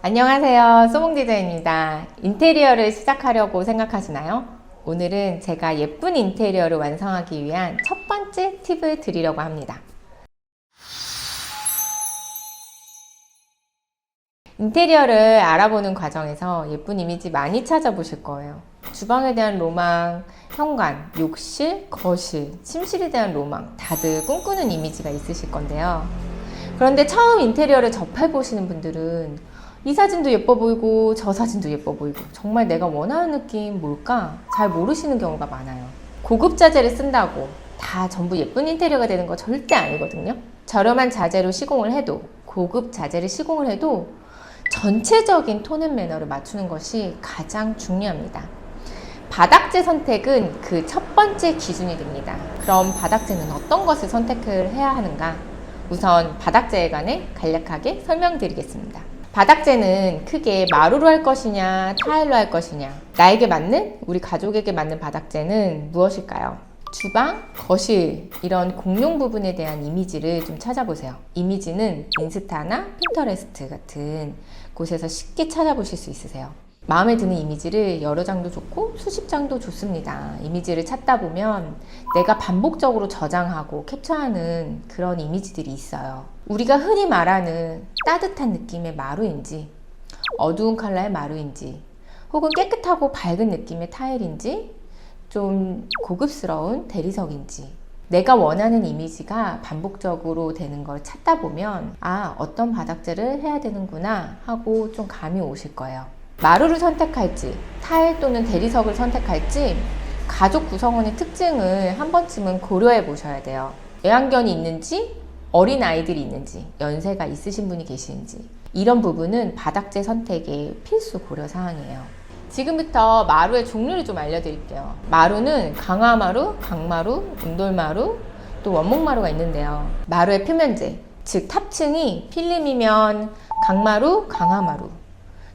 안녕하세요. 소몽디자인입니다. 인테리어를 시작하려고 생각하시나요? 오늘은 제가 예쁜 인테리어를 완성하기 위한 첫 번째 팁을 드리려고 합니다. 인테리어를 알아보는 과정에서 예쁜 이미지 많이 찾아보실 거예요. 주방에 대한 로망, 현관, 욕실, 거실, 침실에 대한 로망, 다들 꿈꾸는 이미지가 있으실 건데요. 그런데 처음 인테리어를 접해보시는 분들은 이 사진도 예뻐 보이고 저 사진도 예뻐 보이고 정말 내가 원하는 느낌 뭘까? 잘 모르시는 경우가 많아요. 고급 자재를 쓴다고 다 전부 예쁜 인테리어가 되는 거 절대 아니거든요. 저렴한 자재로 시공을 해도, 고급 자재를 시공을 해도 전체적인 톤 앤 매너를 맞추는 것이 가장 중요합니다. 바닥재 선택은 그 첫 번째 기준이 됩니다. 그럼 바닥재는 어떤 것을 선택을 해야 하는가? 우선 바닥재에 관해 간략하게 설명드리겠습니다. 바닥재는 크게 마루로 할 것이냐, 타일로 할 것이냐, 나에게 맞는, 우리 가족에게 맞는 바닥재는 무엇일까요? 주방, 거실 이런 공용 부분에 대한 이미지를 좀 찾아보세요. 이미지는 인스타나 핀터레스트 같은 곳에서 쉽게 찾아보실 수 있으세요. 마음에 드는 이미지를 여러 장도 좋고 수십 장도 좋습니다. 이미지를 찾다 보면 내가 반복적으로 저장하고 캡처하는 그런 이미지들이 있어요. 우리가 흔히 말하는 따뜻한 느낌의 마루인지, 어두운 컬러의 마루인지, 혹은 깨끗하고 밝은 느낌의 타일인지, 좀 고급스러운 대리석인지, 내가 원하는 이미지가 반복적으로 되는 걸 찾다 보면 어떤 바닥재를 해야 되는구나 하고 좀 감이 오실 거예요. 마루를 선택할지, 타일 또는 대리석을 선택할지 가족 구성원의 특징을 한 번쯤은 고려해 보셔야 돼요. 애완견이 있는지, 어린 아이들이 있는지, 연세가 있으신 분이 계시는지, 이런 부분은 바닥재 선택의 필수 고려 사항이에요. 지금부터 마루의 종류를 좀 알려드릴게요. 마루는 강화마루, 강마루, 운돌마루, 또 원목마루가 있는데요. 마루의 표면재, 즉 탑층이 필름이면 강마루, 강화마루,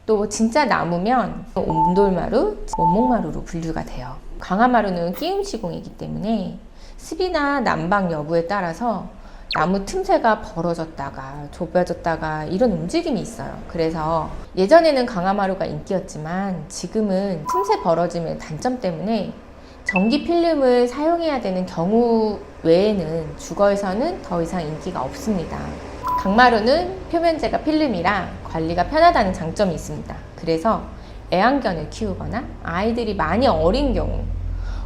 또 진짜 나무면 운돌마루, 원목마루로 분류가 돼요. 강화마루는 끼움 시공이기 때문에 습이나 난방 여부에 따라서 나무 틈새가 벌어졌다가 좁아졌다가 이런 움직임이 있어요. 그래서 예전에는 강화마루가 인기였지만 지금은 틈새 벌어짐의 단점 때문에 전기 필름을 사용해야 되는 경우 외에는 주거에서는 더 이상 인기가 없습니다. 강마루는 표면재가 필름이라 관리가 편하다는 장점이 있습니다. 그래서 애완견을 키우거나 아이들이 많이 어린 경우,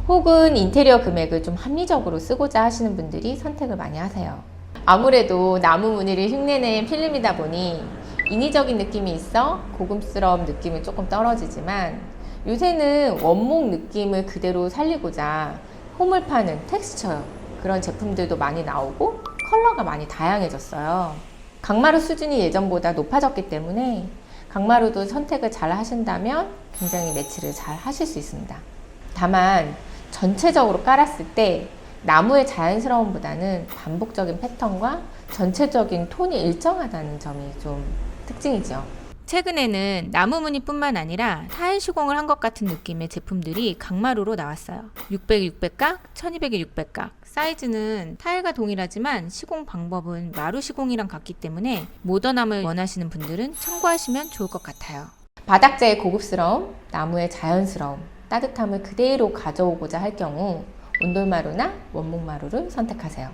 혹은 인테리어 금액을 좀 합리적으로 쓰고자 하시는 분들이 선택을 많이 하세요. 아무래도 나무 무늬를 흉내낸 필름이다 보니 인위적인 느낌이 있어 고급스러운 느낌은 조금 떨어지지만, 요새는 원목 느낌을 그대로 살리고자 홈을 파는 텍스처 그런 제품들도 많이 나오고 컬러가 많이 다양해졌어요. 강마루 수준이 예전보다 높아졌기 때문에 강마루도 선택을 잘 하신다면 굉장히 매치를 잘 하실 수 있습니다. 다만 전체적으로 깔았을 때 나무의 자연스러움보다는 반복적인 패턴과 전체적인 톤이 일정하다는 점이 좀 특징이죠. 최근에는 나무 무늬뿐만 아니라 타일 시공을 한 것 같은 느낌의 제품들이 강마루로 나왔어요. 600, 600각, 1200에 600각. 사이즈는 타일과 동일하지만 시공 방법은 마루 시공이랑 같기 때문에 모던함을 원하시는 분들은 참고하시면 좋을 것 같아요. 바닥재의 고급스러움, 나무의 자연스러움, 따뜻함을 그대로 가져오고자 할 경우 운돌마루나 원목마루를 선택하세요.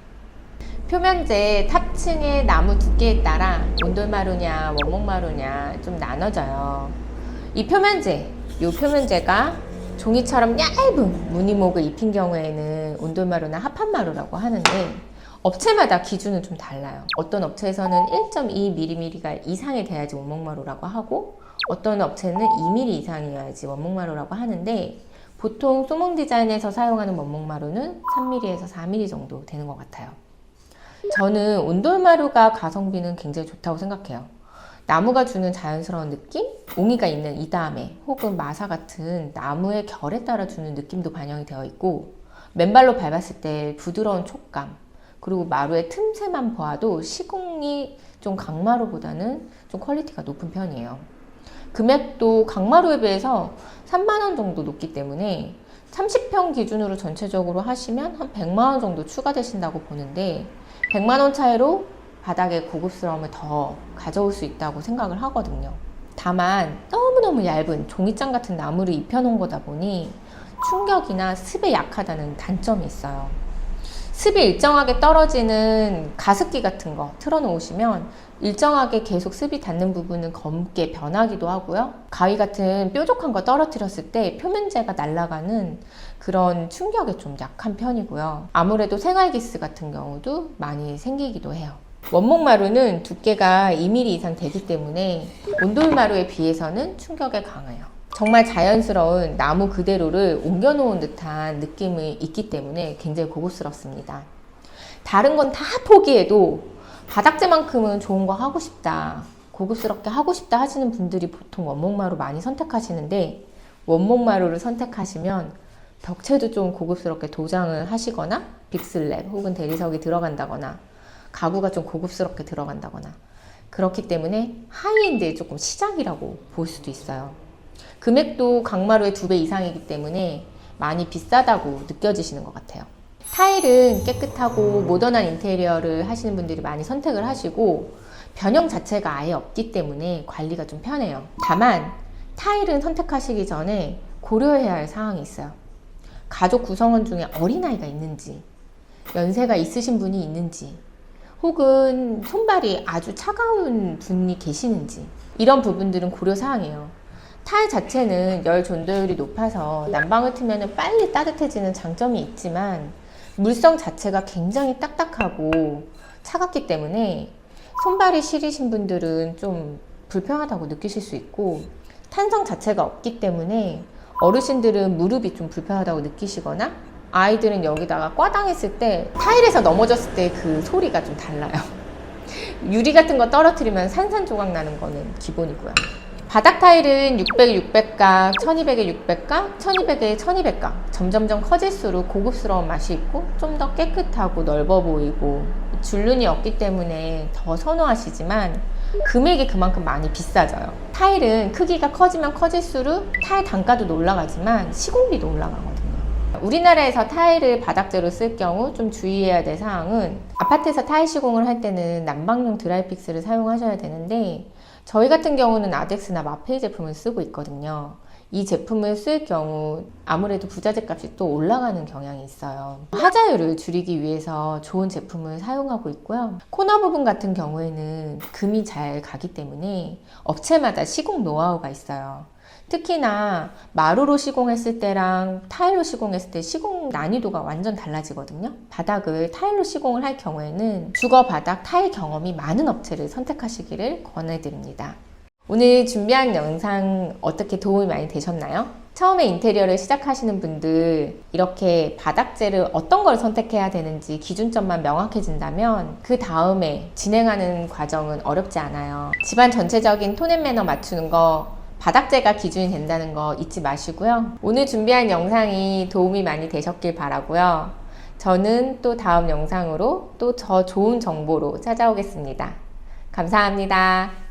표면재 탑층의 나무 두께에 따라 운돌마루냐 원목마루냐 좀 나눠져요. 이 표면재가 종이처럼 얇은 무늬목을 입힌 경우에는 운돌마루나 합판마루라고 하는데, 업체마다 기준은 좀 달라요. 어떤 업체에서는 1.2mm 이상이 돼야지 원목마루라고 하고, 어떤 업체는 2mm 이상이어야지 원목마루라고 하는데, 보통 소몽디자인에서 사용하는 원목마루는 3mm에서 4mm 정도 되는 것 같아요. 저는 온돌마루가 가성비는 굉장히 좋다고 생각해요. 나무가 주는 자연스러운 느낌, 옹이가 있는 이다메 혹은 마사 같은 나무의 결에 따라 주는 느낌도 반영이 되어 있고, 맨발로 밟았을 때 부드러운 촉감, 그리고 마루의 틈새만 보아도 시공이 좀 강마루보다는 좀 퀄리티가 높은 편이에요. 금액도 강마루에 비해서 3만 원 정도 높기 때문에 30평 기준으로 전체적으로 하시면 한 100만 원 정도 추가되신다고 보는데, 100만 원 차이로 바닥의 고급스러움을 더 가져올 수 있다고 생각을 하거든요. 다만 너무너무 얇은 종이장 같은 나무를 입혀놓은 거다 보니 충격이나 습에 약하다는 단점이 있어요. 습이 일정하게 떨어지는 가습기 같은 거 틀어놓으시면 일정하게 계속 습이 닿는 부분은 검게 변하기도 하고요. 가위 같은 뾰족한 거 떨어뜨렸을 때 표면재가 날아가는 그런 충격에 좀 약한 편이고요. 아무래도 생활기스 같은 경우도 많이 생기기도 해요. 원목마루는 두께가 2mm 이상 되기 때문에 온돌마루에 비해서는 충격에 강해요. 정말 자연스러운 나무 그대로를 옮겨놓은 듯한 느낌이 있기 때문에 굉장히 고급스럽습니다. 다른 건 다 포기해도 바닥재만큼은 좋은 거 하고 싶다, 고급스럽게 하고 싶다 하시는 분들이 보통 원목마루 많이 선택하시는데, 원목마루를 선택하시면 벽체도 좀 고급스럽게 도장을 하시거나 빅슬랩 혹은 대리석이 들어간다거나 가구가 좀 고급스럽게 들어간다거나 그렇기 때문에 하이엔드의 조금 시작이라고 볼 수도 있어요. 금액도 강마루의 2배 이상이기 때문에 많이 비싸다고 느껴지시는 것 같아요. 타일은 깨끗하고 모던한 인테리어를 하시는 분들이 많이 선택을 하시고 변형 자체가 아예 없기 때문에 관리가 좀 편해요. 다만 타일은 선택하시기 전에 고려해야 할 사항이 있어요. 가족 구성원 중에 어린아이가 있는지, 연세가 있으신 분이 있는지, 혹은 손발이 아주 차가운 분이 계시는지, 이런 부분들은 고려사항이에요. 타일 자체는 열 전도율이 높아서 난방을 트면 빨리 따뜻해지는 장점이 있지만 물성 자체가 굉장히 딱딱하고 차갑기 때문에 손발이 시리신 분들은 좀 불편하다고 느끼실 수 있고, 탄성 자체가 없기 때문에 어르신들은 무릎이 좀 불편하다고 느끼시거나 아이들은 여기다가 꽈당했을 때 타일에서 넘어졌을 때 그 소리가 좀 달라요. 유리 같은 거 떨어뜨리면 산산조각 나는 거는 기본이고요. 바닥 타일은 600에 600각, 1200에 600각, 1200에 1200각 점점점 커질수록 고급스러운 맛이 있고 좀 더 깨끗하고 넓어 보이고 줄눈이 없기 때문에 더 선호하시지만 금액이 그만큼 많이 비싸져요. 타일은 크기가 커지면 커질수록 타일 단가도 올라가지만 시공비도 올라가거든요. 우리나라에서 타일을 바닥재로 쓸 경우 좀 주의해야 될 사항은, 아파트에서 타일 시공을 할 때는 난방용 드라이픽스를 사용하셔야 되는데 저희 같은 경우는 아덱스나 마페이 제품을 쓰고 있거든요. 이 제품을 쓸 경우 아무래도 부자재 값이 또 올라가는 경향이 있어요. 하자율을 줄이기 위해서 좋은 제품을 사용하고 있고요. 코너 부분 같은 경우에는 금이 잘 가기 때문에 업체마다 시공 노하우가 있어요. 특히나 마루로 시공했을 때랑 타일로 시공했을 때 시공 난이도가 완전 달라지거든요. 바닥을 타일로 시공을 할 경우에는 주거 바닥 타일 경험이 많은 업체를 선택하시기를 권해드립니다. 오늘 준비한 영상 어떻게 도움이 많이 되셨나요? 처음에 인테리어를 시작하시는 분들, 이렇게 바닥재를 어떤 걸 선택해야 되는지 기준점만 명확해진다면 그 다음에 진행하는 과정은 어렵지 않아요. 집안 전체적인 톤 앤 매너 맞추는 거, 바닥재가 기준이 된다는 거 잊지 마시고요. 오늘 준비한 영상이 도움이 많이 되셨길 바라고요. 저는 또 다음 영상으로 또 더 좋은 정보로 찾아오겠습니다. 감사합니다.